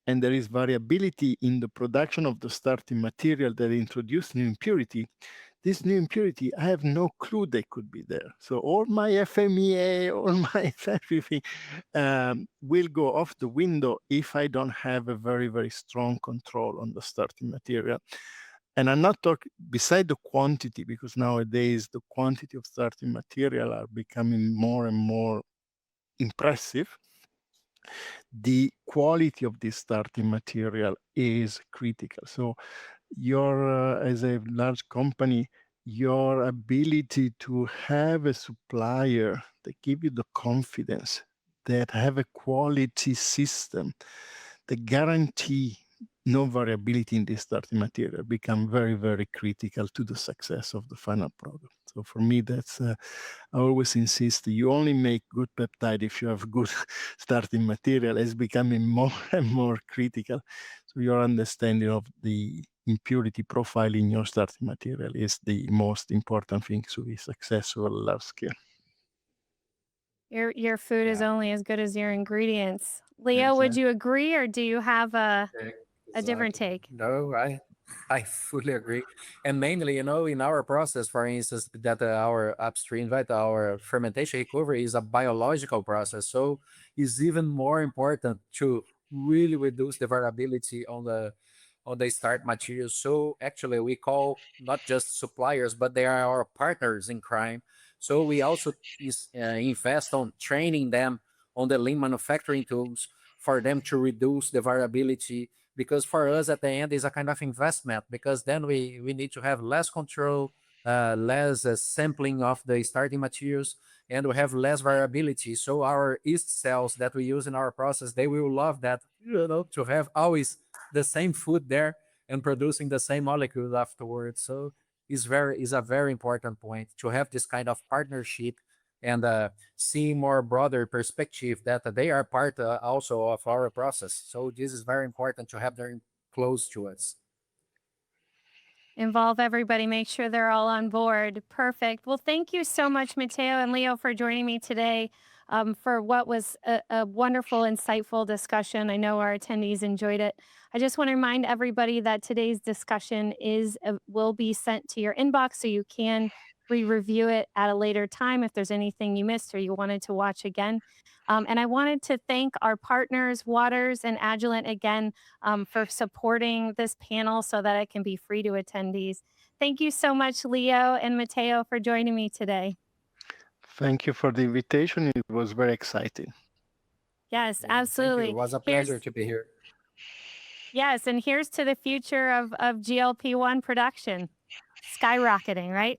and there is variability in the production of the starting material that introduce new impurity, this new impurity, I have no clue they could be there. So all my FMEA, all my everything will go off the window if I don't have a very, very strong control on the starting material. And I'm not talking beside the quantity, because nowadays the quantity of starting material are becoming more and more impressive. The quality of this starting material is critical. So as a large company, your ability to have a supplier that give you the confidence, that have a quality system, that guarantee no variability in the starting material become very, very critical to the success of the final product. So for me, that's, I always insist, you only make good peptide if you have good starting material. It's becoming more and more critical. So your understanding of the impurity profile in your starting material is the most important thing to be successful at large scale. Your food is only as good as your ingredients. Leo, would you agree, or do you have a different take? No, I fully agree. And mainly, in our process, for instance, that our upstream, right, our fermentation recovery is a biological process. So it's even more important to really reduce the variability on the start materials. So actually, we call not just suppliers, but they are our partners in crime. So we also invest on training them on the lean manufacturing tools for them to reduce the variability, because for us at the end is a kind of investment, because then we need to have less control, less sampling of the starting materials, and we have less variability. So our yeast cells that we use in our process, they will love that, to have always the same food there and producing the same molecule afterwards. So is a very important point to have this kind of partnership, and see more broader perspective that they are part also of our process. So this is very important to have them close to us. Involve everybody, make sure they're all on board. Perfect. Well, thank you so much, Matteo and Leo, for joining me today for what was a wonderful, insightful discussion. I know our attendees enjoyed it. I just want to remind everybody that today's discussion will be sent to your inbox, so you can re-review it at a later time if there's anything you missed or you wanted to watch again. And I wanted to thank our partners, Waters and Agilent, again, for supporting this panel so that it can be free to attendees. Thank you so much, Leo and Matteo, for joining me today. Thank you for the invitation. It was very exciting. Yes, absolutely. It was a pleasure to be here. Yes, and here's to the future of GLP-1 production. Skyrocketing, right?